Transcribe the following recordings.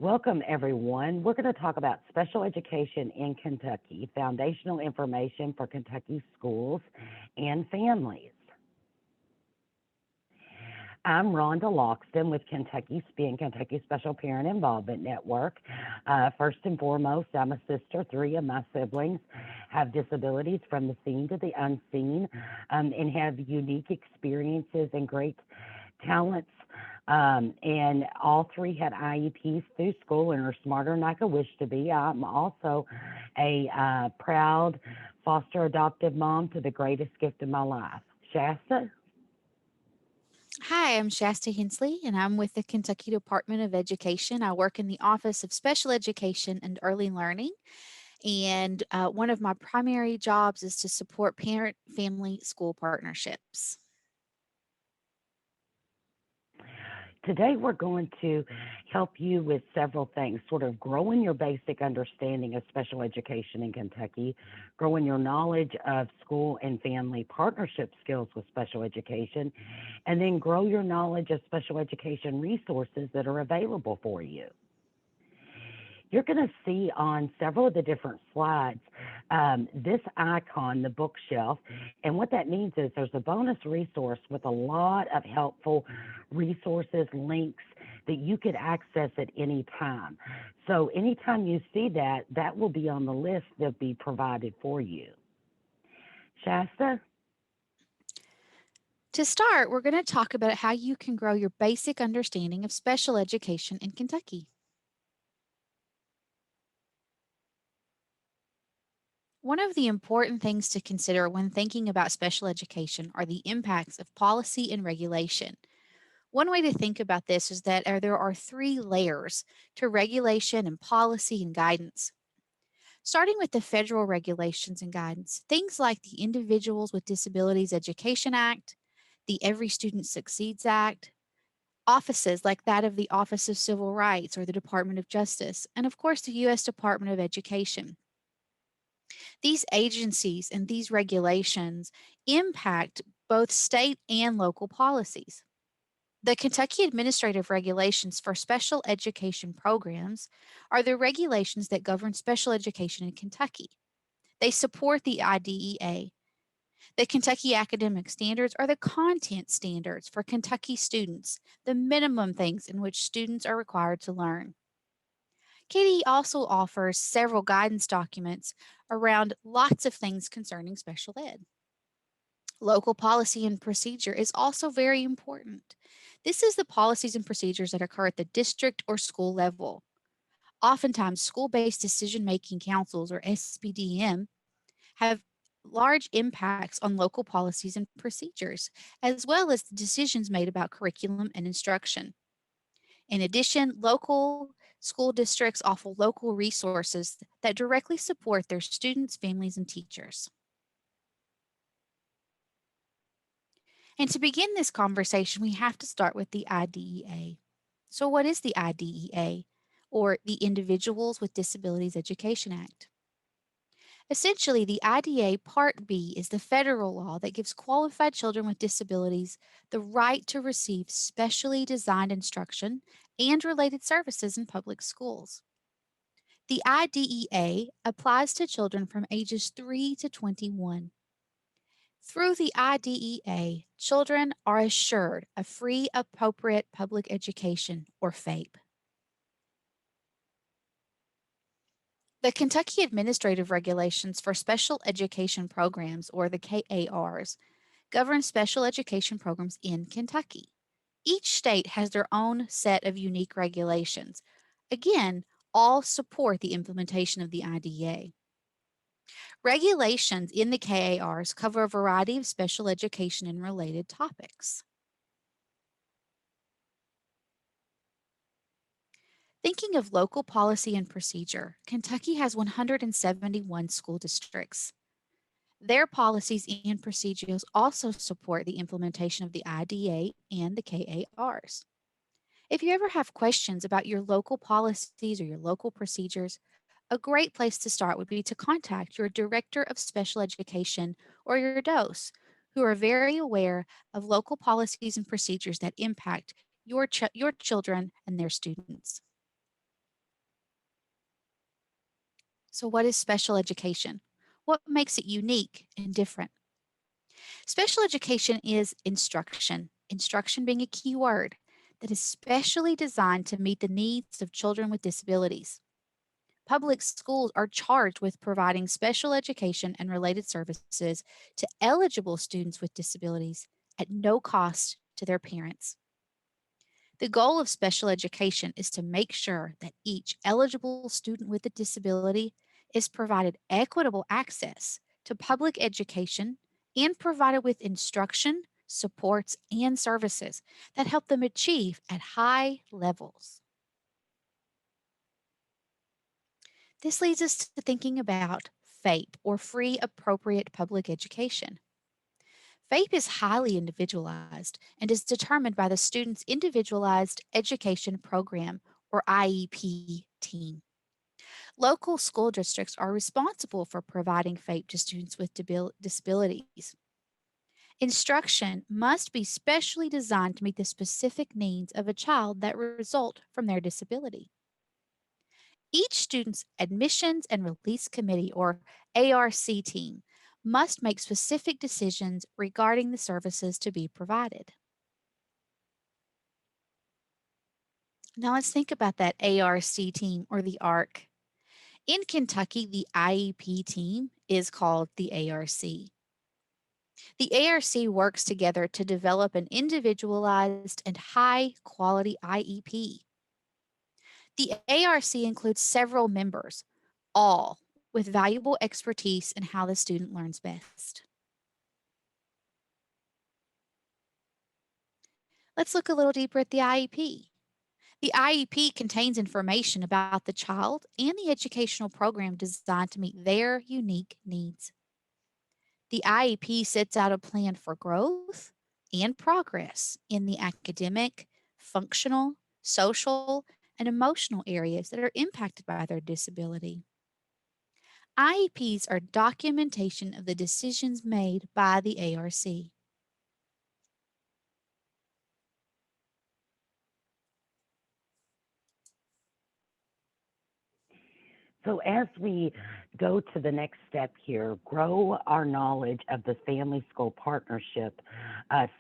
Welcome, everyone. We're going to talk about special education in Kentucky, foundational information for Kentucky schools and families. I'm Rhonda Loxton with Kentucky SPIN, Kentucky Special Parent Involvement Network. First and foremost, I'm a sister. Three of my siblings have disabilities from the seen to the unseen and have unique experiences and great talents. And all three had IEPs through school and are smarter than I could wish to be. I'm also a proud foster adoptive mom to the greatest gift of my life. Shasta? Hi, I'm Shasta Hensley, and I'm with the Kentucky Department of Education. I work in the Office of Special Education and Early Learning, and one of my primary jobs is to support parent family school partnerships. Today, we're going to help you with several things, sort of growing your basic understanding of special education in Kentucky, growing your knowledge of school and family partnership skills with special education, and then grow your knowledge of special education resources that are available for you. You're going to see on several of the different slides this icon, the bookshelf. And what that means is there's a bonus resource with a lot of helpful resources, links that you could access at any time. So anytime you see that, that will be on the list that'll be provided for you. Shasta? To start, we're going to talk about how you can grow your basic understanding of special education in Kentucky. One of the important things to consider when thinking about special education are the impacts of policy and regulation. One way to think about this is that there are three layers to regulation and policy and guidance. Starting with the federal regulations and guidance, things like the Individuals with Disabilities Education Act, the Every Student Succeeds Act, offices like that of the Office of Civil Rights or the Department of Justice, and of course the U.S. Department of Education. These agencies and these regulations impact both state and local policies. The Kentucky Administrative Regulations for Special Education Programs are the regulations that govern special education in Kentucky. They support the IDEA. The Kentucky Academic Standards are the content standards for Kentucky students, the minimum things in which students are required to learn. KDE also offers several guidance documents around lots of things concerning special ed. Local policy and procedure is also very important. This is the policies and procedures that occur at the district or school level. Oftentimes, school based decision making councils or SBDM have large impacts on local policies and procedures, as well as the decisions made about curriculum and instruction. In addition, local school districts offer local resources that directly support their students, families, and teachers. And to begin this conversation, we have to start with the IDEA. So, what is the IDEA, or the Individuals with Disabilities Education Act? Essentially, the IDEA Part B is the federal law that gives qualified children with disabilities the right to receive specially designed instruction and related services in public schools. The IDEA applies to children from ages 3 to 21. Through the IDEA, children are assured a free, appropriate public education, or FAPE. The Kentucky Administrative Regulations for Special Education Programs, or the KARs, govern special education programs in Kentucky. Each state has their own set of unique regulations. Again, all support the implementation of the IDEA. Regulations in the KARs cover a variety of special education and related topics. Thinking of local policy and procedure, Kentucky has 171 school districts. Their policies and procedures also support the implementation of the IDA and the KARs. If you ever have questions about your local policies or your local procedures, a great place to start would be to contact your Director of Special Education or your DOS, who are very aware of local policies and procedures that impact your children and their students. So, what is special education? What makes it unique and different? Special education is instruction being a key word that is specially designed to meet the needs of children with disabilities. Public schools are charged with providing special education and related services to eligible students with disabilities at no cost to their parents. The goal of special education is to make sure that each eligible student with a disability is provided equitable access to public education and provided with instruction, supports, and services that help them achieve at high levels. This leads us to thinking about FAPE, or Free Appropriate Public Education. FAPE is highly individualized and is determined by the student's individualized education program, or IEP team. Local school districts are responsible for providing FAPE to students with disabilities. Instruction must be specially designed to meet the specific needs of a child that result from their disability. Each student's admissions and release committee, or ARC team, must make specific decisions regarding the services to be provided. Now let's think about that ARC team, or the ARC. In Kentucky, the IEP team is called the ARC. The ARC works together to develop an individualized and high quality IEP. The ARC includes several members, all with valuable expertise in how the student learns best. Let's look a little deeper at the IEP. The IEP contains information about the child and the educational program designed to meet their unique needs. The IEP sets out a plan for growth and progress in the academic, functional, social, and emotional areas that are impacted by their disability. IEPs are documentation of the decisions made by the ARC. So, as we go to the next step here, grow our knowledge of the Family School Partnership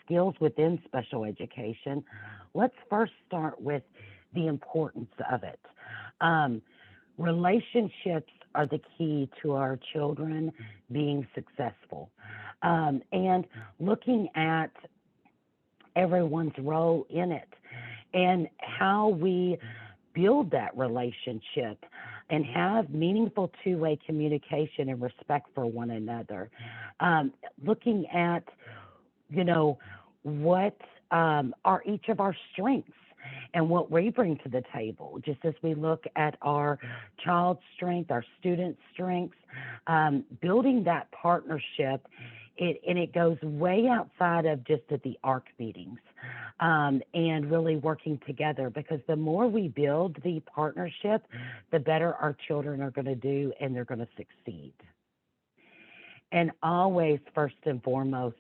skills within special education, let's first start with the importance of it. Um, Relationships are the key to our children being successful. And looking at everyone's role in it and how we build that relationship and have meaningful two-way communication and respect for one another. Looking at, you know, what are each of our strengths and what we bring to the table, just as we look at our child's strength, our students' strengths, building that partnership. And it goes way outside of just at the ARC meetings, and really working together, because the more we build the partnership, the better our children are going to do and they're going to succeed. And always, first and foremost,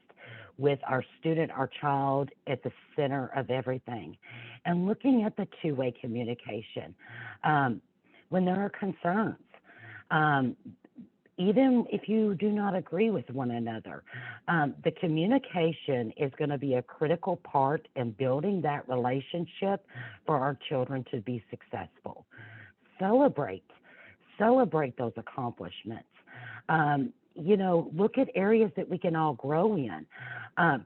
with our student, our child at the center of everything, and looking at the two-way communication. Um, when there are concerns, um, even if you do not agree with one another, the communication is going to be a critical part in building that relationship for our children to be successful. Celebrate, celebrate those accomplishments. Look at areas that we can all grow in. Um,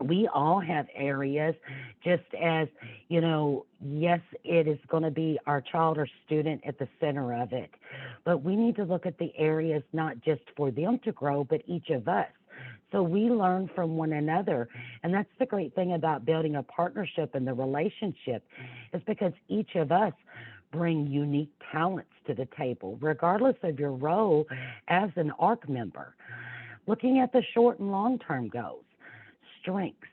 we all have areas, just as, yes, it is going to be our child or student at the center of it, but we need to look at the areas not just for them to grow, but each of us. So we learn from one another. And that's the great thing about building a partnership and the relationship, is because each of us bring unique talents to the table, regardless of your role as an ARC member. Looking at the short and long term goals, strengths.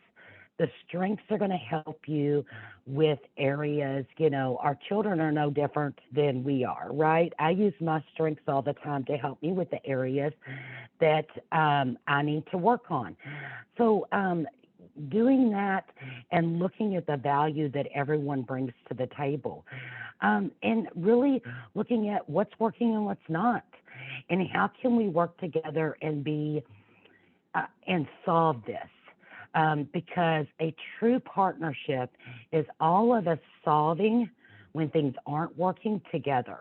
The strengths are going to help you with areas, our children are no different than we are, right? I use my strengths all the time to help me with the areas that I need to work on. So, doing that and looking at the value that everyone brings to the table. and really looking at what's working and what's not, and how can we work together and be and solve this. Because a true partnership is all of us solving when things aren't working together.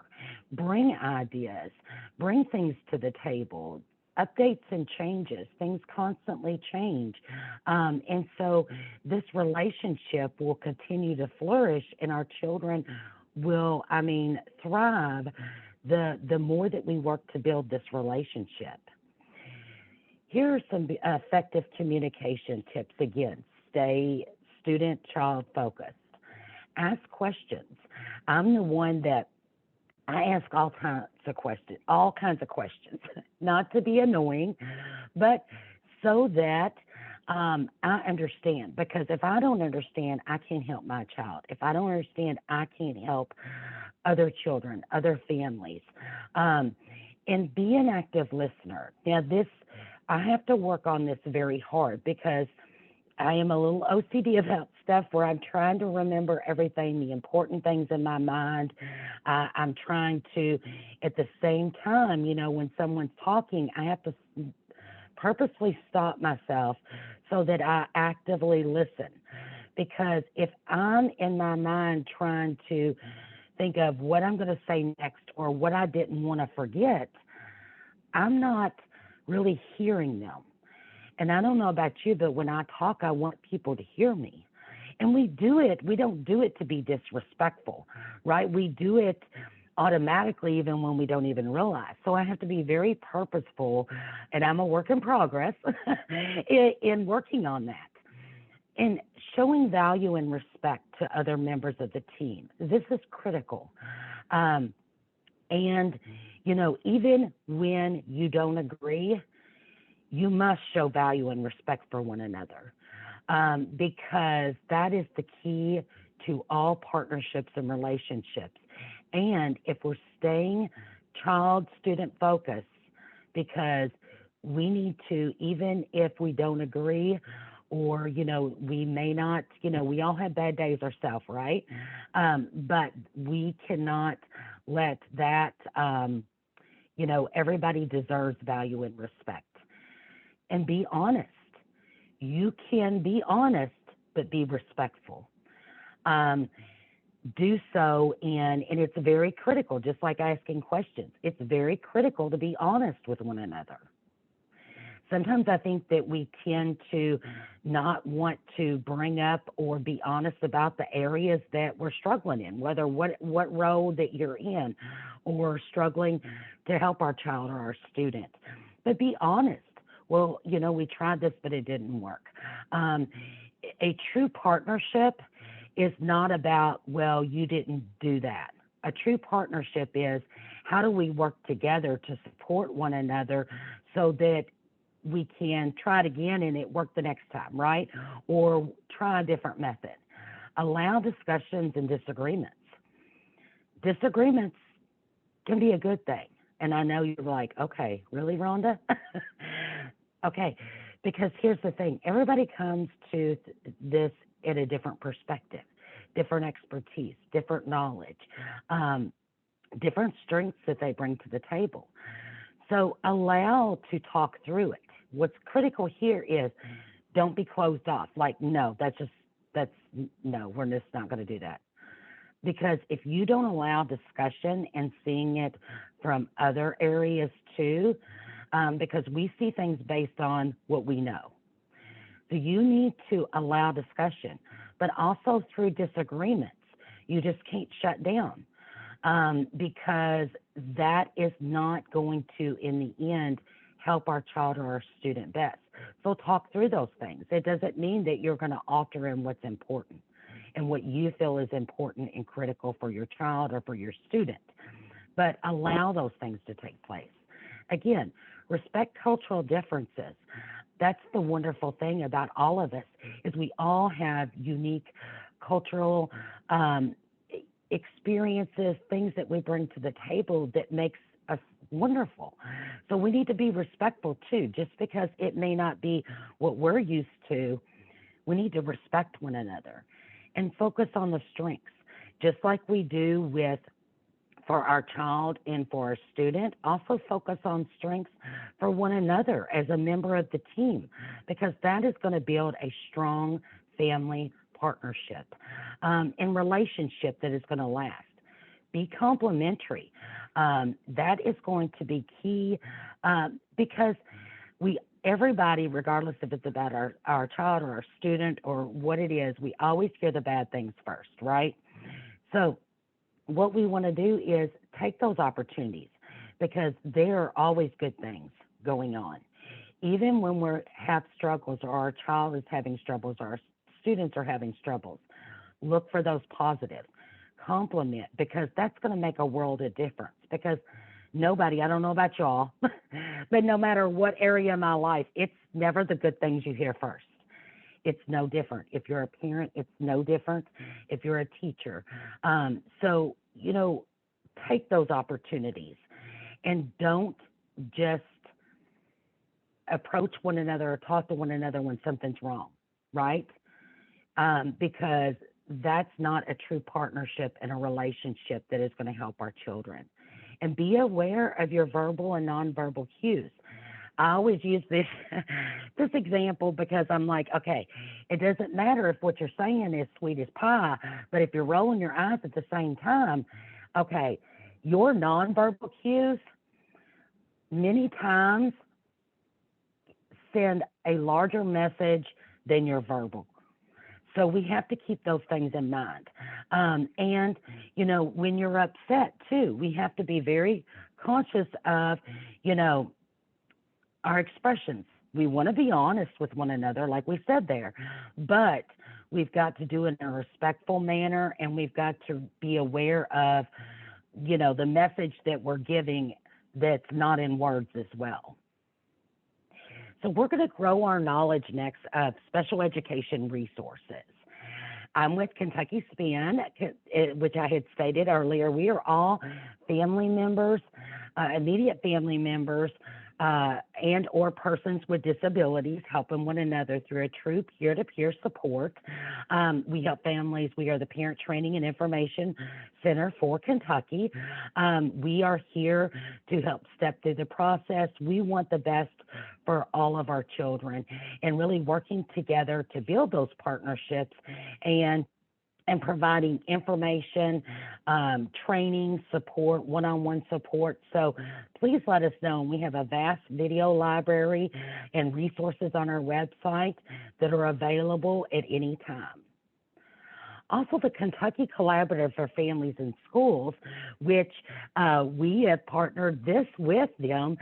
Bring ideas, bring things to the table, updates and changes. Things constantly change. And so this relationship will continue to flourish, and our children will, thrive the more that we work to build this relationship. Here are some effective communication tips. Again, stay student child focused. Ask questions. I'm the one that I ask all kinds of questions, not to be annoying, but so that I understand. Because if I don't understand, I can't help my child. If I don't understand, I can't help other children, other families. Um, and be an active listener. Now, I have to work on this very hard because I am a little OCD about stuff where I'm trying to remember everything, the important things in my mind. I'm trying to, at the same time, when someone's talking, I have to purposely stop myself so that I actively listen. Because if I'm in my mind trying to think of what I'm going to say next or what I didn't want to forget, I'm not really hearing them. And I don't know about you, but when I talk, I want people to hear me. And we don't do it to be disrespectful, right? We do it automatically even when we don't even realize. So I have to be very purposeful, and I'm a work in progress in working on that. And showing value and respect to other members of the team. This is critical. Um, and, even when you don't agree, you must show value and respect for one another, because that is the key to all partnerships and relationships. And if we're staying child student focused, because we need to, even if we don't agree, or we may not, we all have bad days ourselves, right? But we cannot let that, everybody deserves value and respect. And be honest. You can be honest, but be respectful. Um, do so, and it's very critical, just like asking questions. It's very critical to be honest with one another. Sometimes I think that we tend to not want to bring up or be honest about the areas that we're struggling in, whether what role that you're in, or struggling to help our child or our student. But be honest. Well, we tried this, but it didn't work. Um, a true partnership is not about, well, you didn't do that. A true partnership is, how do we work together to support one another so that we can try it again and it worked the next time, right? Or try a different method. Allow discussions and disagreements. Disagreements can be a good thing. And I know you're like, okay, really, Rhonda? Okay, because here's the thing, everybody comes to this at a different perspective, different expertise, different knowledge, um, different strengths that they bring to the table. So allow to talk through it. What's critical here is, don't be closed off. Like, no, that's, no, we're just not going to do that. Because if you don't allow discussion and seeing it from other areas too, because we see things based on what we know. So you need to allow discussion, but also through disagreements. You just can't shut down, because that is not going to, in the end, help our child or our student best. So talk through those things. It doesn't mean that you're going to alter in what's important and what you feel is important and critical for your child or for your student, but allow those things to take place. Again, respect cultural differences. That's the wonderful thing about all of us, is we all have unique cultural um, experiences, things that we bring to the table that makes us wonderful. So we need to be respectful too. Just because it may not be what we're used to, we need to respect one another and focus on the strengths. Just like we do with for our child and for our student, also focus on strengths for one another as a member of the team, because that is going to build a strong family partnership and relationship that is going to last. Be complimentary. That is going to be key because we everybody, regardless if it's about our child or our student or what it is, we always hear the bad things first, right? So what we want to do is take those opportunities because there are always good things going on. Even when we have struggles or our child is having struggles or our students are having struggles, look for those positives. Compliment because that's going to make a world of difference. Because nobody, I don't know about y'all, but no matter what area of my life, it's never the good things you hear first. It's no different. If you're a parent, it's no different. If you're a teacher, so take those opportunities and don't just approach one another or talk to one another when something's wrong, right? Because that's not a true partnership and a relationship that is going to help our children. And be aware of your verbal and nonverbal cues. I always use this this example because I'm like, okay, it doesn't matter if what you're saying is sweet as pie, but if you're rolling your eyes at the same time, okay, your nonverbal cues many times send a larger message than your verbal. So we have to keep those things in mind. When you're upset too, we have to be very conscious of, you know, our expressions. We want to be honest with one another, like we said there, but we've got to do it in a respectful manner and we've got to be aware of, the message that we're giving that's not in words as well. So we're going to grow our knowledge next of special education resources. I'm with Kentucky SPIN, which I had stated earlier. We are all family members, immediate family members, and or persons with disabilities helping one another through a true peer-to-peer support. We help families. We are the Parent Training and Information Center for Kentucky. We are here to help step through the process. We want the best for all of our children and really working together to build those partnerships and providing information, training, support, one-on-one support. So please let us know. We have a vast video library and resources on our website that are available at any time. Also, the Kentucky Collaborative for Families in Schools, which we have partnered this with them,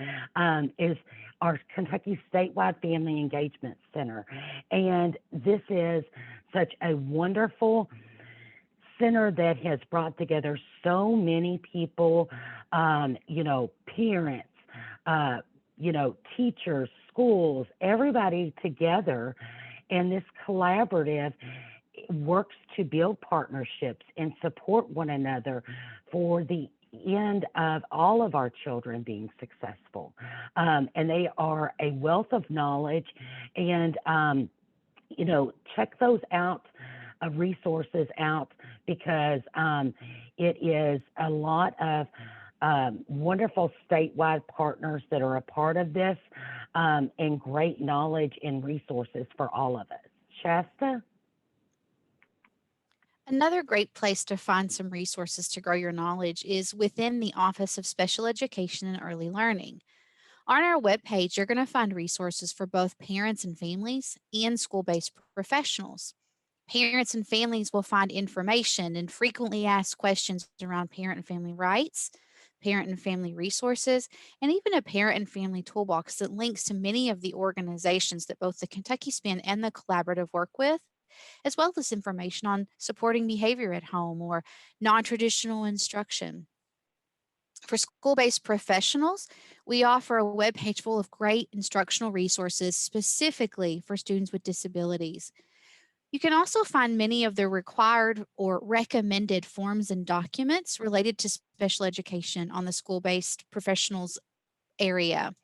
is our Kentucky Statewide Family Engagement Center. And this is such a wonderful center that has brought together so many people, parents, teachers, schools, everybody together. And this collaborative works to build partnerships and support one another for the end of all of our children being successful. And they are a wealth of knowledge and, check those out, resources out because it is a lot of wonderful statewide partners that are a part of this and great knowledge and resources for all of us. Shasta? Another great place to find some resources to grow your knowledge is within the Office of Special Education and Early Learning. On our webpage, you're going to find resources for both parents and families and school based professionals. Parents and families will find information and frequently asked questions around parent and family rights, parent and family resources, and even a parent and family toolbox that links to many of the organizations that both the Kentucky SPIN and the Collaborative work with, as well as information on supporting behavior at home or non traditional instruction. For school based professionals, we offer a webpage full of great instructional resources specifically for students with disabilities. You can also find many of the required or recommended forms and documents related to special education on the school based professionals area.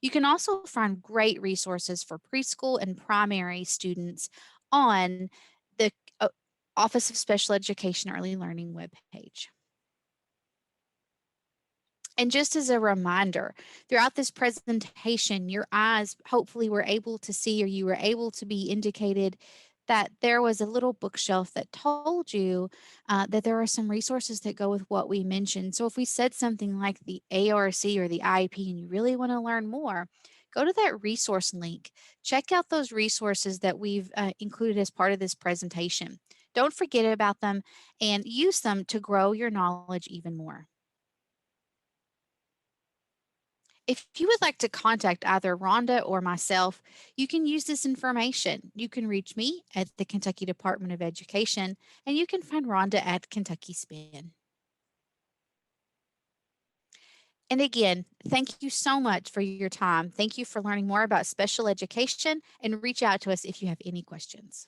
You can also find great resources for preschool and primary students on the Office of Special Education Early Learning webpage. And just as a reminder, throughout this presentation, your eyes hopefully were able to see, or you were able to be indicated that there was a little bookshelf that told you that there are some resources that go with what we mentioned. So if we said something like the ARC or the IEP and you really want to learn more, go to that resource link. Check out those resources that we've included as part of this presentation. Don't forget about them and use them to grow your knowledge even more. If you would like to contact either Rhonda or myself, you can use this information. You can reach me at the Kentucky Department of Education, and you can find Rhonda at Kentucky Spin. And again, thank you so much for your time. Thank you for learning more about special education, and reach out to us if you have any questions.